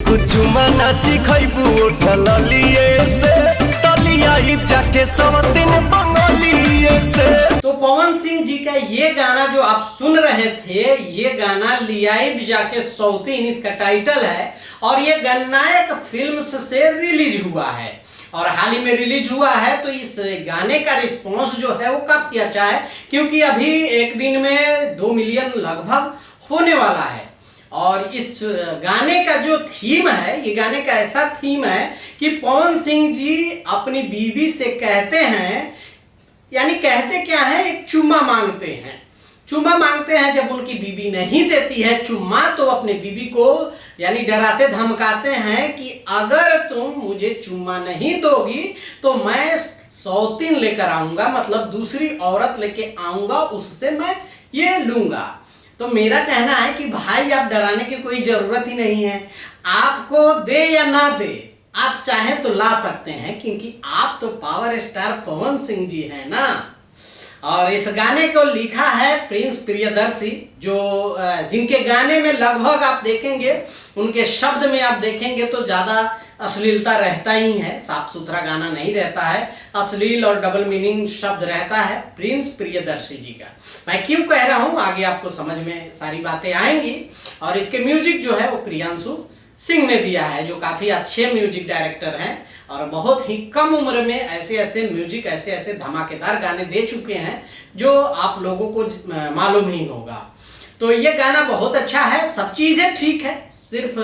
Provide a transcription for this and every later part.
एगो चुमा नाची खैबू उठल लिए से तलिया जाके सब दिन बंगलिए से। तो पवन सिंह जी का ये गाना जो आप सुन रहे थे, ये गाना लियाई जाके सौतीन इसका टाइटल है और ये गन्नायक फिल्म से रिलीज हुआ है और हाल ही में रिलीज हुआ है। तो इस गाने का रिस्पॉन्स जो है वो काफी अच्छा है क्योंकि अभी एक दिन में 2 मिलियन लगभग होने वाला है। और इस गाने का जो थीम है, ये गाने का ऐसा थीम है कि पवन सिंह जी अपनी बीवी से कहते हैं, यानी कहते क्या है, एक चुम्मा मांगते हैं। चुम्मा मांगते हैं, जब उनकी बीवी नहीं देती है चुम्मा तो अपने बीवी को यानी डराते धमकाते हैं कि अगर तुम मुझे चुम्मा नहीं दोगी तो मैं सौतीन लेकर आऊंगा, मतलब दूसरी औरत लेके आऊंगा, उससे मैं ये लूंगा। तो मेरा कहना है कि भाई आप डराने की कोई जरूरत ही नहीं है, आपको दे या ना दे आप चाहें तो ला सकते हैं क्योंकि आप तो पावर स्टार पवन सिंह जी हैं ना। और इस गाने को लिखा है प्रिंस प्रियदर्शी, जो जिनके गाने में लगभग आप देखेंगे, उनके शब्द में आप देखेंगे तो ज़्यादा अश्लीलता रहता ही है, साफ सुथरा गाना नहीं रहता है, अश्लील और डबल मीनिंग शब्द रहता है प्रिंस प्रियदर्शी जी का। मैं क्यों कह रहा हूँ आगे आपको समझ में सारी बातें आएंगी। और इसके म्यूजिक जो है वो प्रियांशु सिंह ने दिया है, जो काफ़ी अच्छे म्यूजिक डायरेक्टर हैं और बहुत ही कम उम्र में ऐसे ऐसे म्यूजिक, ऐसे ऐसे धमाकेदार गाने दे चुके हैं जो आप लोगों को मालूम ही होगा। तो ये गाना बहुत अच्छा है, सब चीज़ें ठीक है, सिर्फ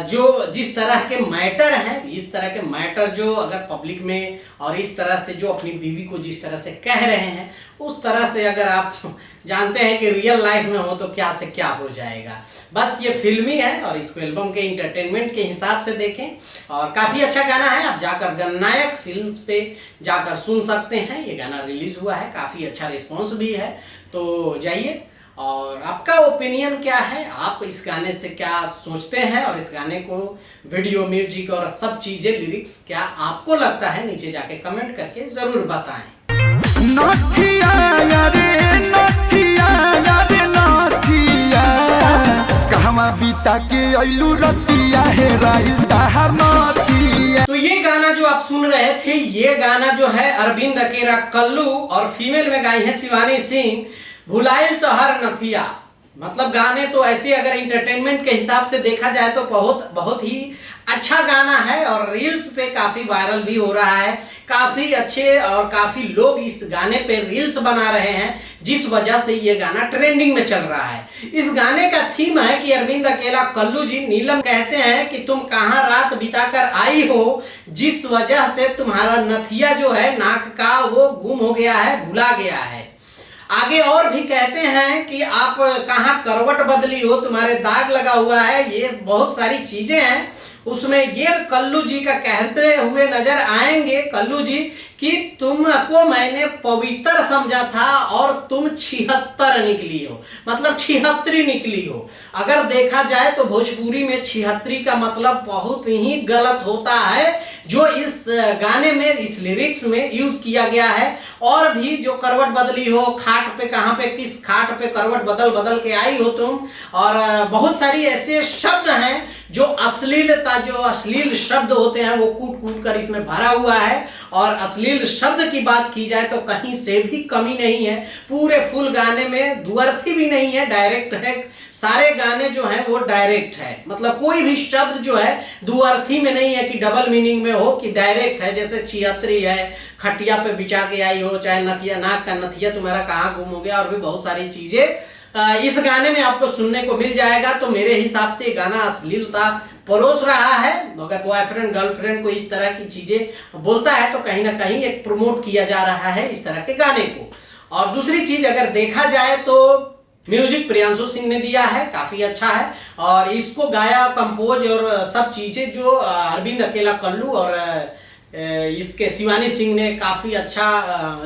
जो जिस तरह के मैटर हैं, इस तरह के मैटर जो अगर पब्लिक में और इस तरह से जो अपनी बीवी को जिस तरह से कह रहे हैं, उस तरह से अगर आप जानते हैं कि रियल लाइफ में हो तो क्या से क्या हो जाएगा। बस ये फिल्मी है और इसको एल्बम के इंटरटेनमेंट के हिसाब से देखें और काफ़ी अच्छा गाना है। आप जाकर गन्नायक फिल्म्स पे जाकर सुन सकते हैं, ये गाना रिलीज हुआ है, काफ़ी अच्छा रिस्पॉन्स भी है, तो जाइए। और आपका ओपिनियन क्या है, आप इस गाने से क्या सोचते हैं और इस गाने को वीडियो, म्यूजिक और सब चीज़ें, लिरिक्स क्या आपको लगता है, नीचे जाके कमेंट करके ज़रूर बताएं। नथिया यारे नथिया यारे नथिया कहवा बीता के अइलू रतिया है राहिल ताहर नथिया। तो ये गाना जो आप सुन रहे थे, ये गाना जो है अरविंद अकेला कल्लू और फीमेल में गाई है शिवानी सिंह, भुलाइल तो हर नथिया। मतलब गाने तो ऐसे अगर इंटरटेनमेंट के हिसाब से देखा जाए तो बहुत ही अच्छा गाना है और रील्स पे काफ़ी वायरल भी हो रहा है। काफ़ी अच्छे और काफ़ी लोग इस गाने पे रील्स बना रहे हैं, जिस वजह से ये गाना ट्रेंडिंग में चल रहा है। इस गाने का थीम है कि अरविंद अकेला कल्लू जी नीलम कहते हैं कि तुम कहाँ रात बिताकर आई हो, जिस वजह से तुम्हारा नथिया जो है नाक का वो गुम हो गया है, भुला गया है। आगे और भी कहते हैं कि आप कहाँ करवट बदली हो, तुम्हारे दाग लगा हुआ है, ये बहुत सारी चीजें हैं। उसमें ये कल्लू जी का कहते हुए नजर आएंगे, कल्लू जी, कि तुमको मैंने पवित्र समझा था और तुम 76 निकली हो, मतलब 76 निकली हो। अगर देखा जाए तो भोजपुरी में 76 का मतलब बहुत ही गलत होता है, जो इस गाने में, इस लिरिक्स में यूज किया गया है। और भी जो करवट बदली हो, खाट पे कहाँ पे, किस खाट पे करवट बदल बदल के आई हो तुम, और बहुत सारी ऐसे शब्द हैं जो अश्लीलता, जो अश्लील शब्द होते हैं वो कूट कूट कर इसमें भरा हुआ है। और अश्लील शब्द की बात की जाए तो कहीं से भी कमी नहीं है, पूरे फुल गाने में दुअर्थी भी नहीं है, डायरेक्ट है। सारे गाने जो हैं वो डायरेक्ट है, मतलब कोई भी शब्द जो है दुअर्थी में नहीं है कि डबल मीनिंग में हो, कि डायरेक्ट है। जैसे 76 है, खटिया पे बिछा के आई हो, चाहे नथिया, नाक का नथिया तुम्हारा कहाँ गुम हो गया, और भी बहुत सारी चीजें इस गाने में आपको सुनने को मिल जाएगा। तो मेरे हिसाब से गाना अश्लीलता परोस रहा है। अगर बॉयफ्रेंड गर्लफ्रेंड को इस तरह की चीजें बोलता है तो कहीं ना कहीं एक प्रमोट किया जा रहा है इस तरह के गाने को। और दूसरी चीज अगर देखा जाए तो म्यूजिक प्रियांशु सिंह ने दिया है, काफी अच्छा है। और इसको गाया, कंपोज और सब चीजें जो अरविंद अकेला कल्लू और इसके शिवानी सिंह ने काफ़ी अच्छा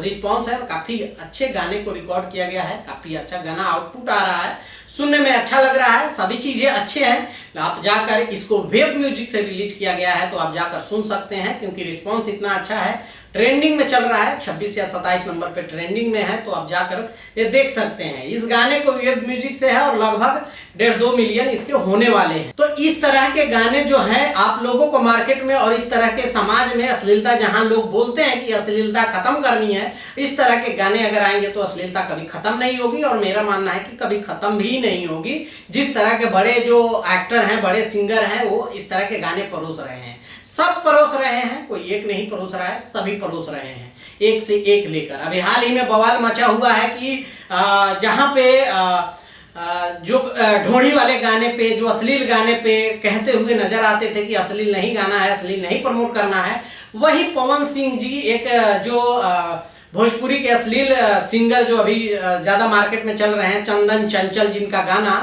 रिस्पॉन्स है और काफ़ी अच्छे गाने को रिकॉर्ड किया गया है, काफ़ी अच्छा गाना आउटपुट आ रहा है, सुनने में अच्छा लग रहा है, सभी चीज़ें अच्छे हैं। आप जाकर इसको वेब म्यूजिक से रिलीज किया गया है तो आप जाकर सुन सकते हैं, क्योंकि रिस्पॉन्स इतना अच्छा है, ट्रेंडिंग में चल रहा है, 26 या 27 नंबर पे ट्रेंडिंग में है, तो आप जाकर ये देख सकते हैं। इस गाने को वेब म्यूजिक से है और लगभग 1.5-2 मिलियन इसके होने वाले हैं। तो इस तरह के गाने जो हैं आप लोगों को मार्केट में और इस तरह के समाज में अश्लीलता, जहां लोग बोलते हैं कि अश्लीलता खत्म करनी है, इस तरह के गाने अगर आएंगे तो अश्लीलता कभी खत्म नहीं होगी, और मेरा मानना है कि कभी खत्म भी नहीं होगी। जिस तरह के बड़े जो एक्टर हैं, बड़े सिंगर हैं, वो इस तरह के गाने परोस रहे हैं, सब परोस रहे हैं, कोई एक नहीं परोस रहा है, सभी परोस रहे हैं, एक से एक लेकर। अभी हाल ही में बवाल मचा हुआ है कि जहां पे जो ढोढ़ी वाले गाने पे, जो अश्लील गाने पे कहते हुए नजर आते थे कि अश्लील नहीं गाना है, अश्लील नहीं प्रमोट करना है, वही पवन सिंह जी एक जो भोजपुरी के अश्लील सिंगर जो अभी ज़्यादा मार्केट में चल रहे हैं, चंदन चंचल, जिनका गाना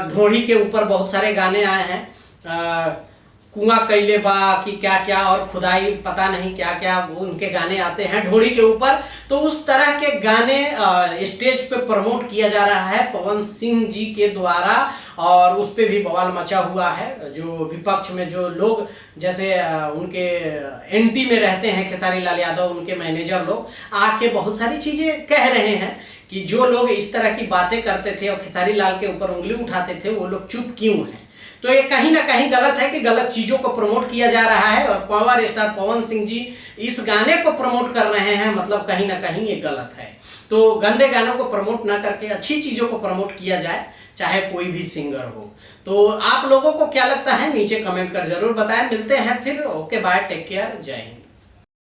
ढोढ़ी के ऊपर बहुत सारे गाने आए हैं, कुआं कैले बा कि क्या क्या और खुदाई पता नहीं क्या क्या, वो उनके गाने आते हैं ढोढ़ी के ऊपर। तो उस तरह के गाने स्टेज पे प्रमोट किया जा रहा है पवन सिंह जी के द्वारा, और उस पर भी बवाल मचा हुआ है। जो विपक्ष में जो लोग, जैसे उनके एंटी में रहते हैं खेसारी लाल यादव, उनके मैनेजर लोग आके बहुत सारी चीज़ें कह रहे हैं कि जो लोग इस तरह की बातें करते थे और खेसारी लाल के ऊपर उंगली उठाते थे, वो लोग चुप क्यों हैं। तो ये कहीं ना कहीं गलत है कि गलत चीज़ों को प्रमोट किया जा रहा है, और पावर स्टार पवन सिंह जी इस गाने को प्रमोट कर रहे हैं, मतलब कहीं ना कहीं ये गलत है। तो गंदे गानों को प्रमोट ना करके अच्छी चीज़ों को प्रमोट किया जाए, चाहे कोई भी सिंगर हो। तो आप लोगों को क्या लगता है नीचे कमेंट कर जरूर बताएं। मिलते हैं फिर, ओके बाय, टेक केयर, जय हिंद।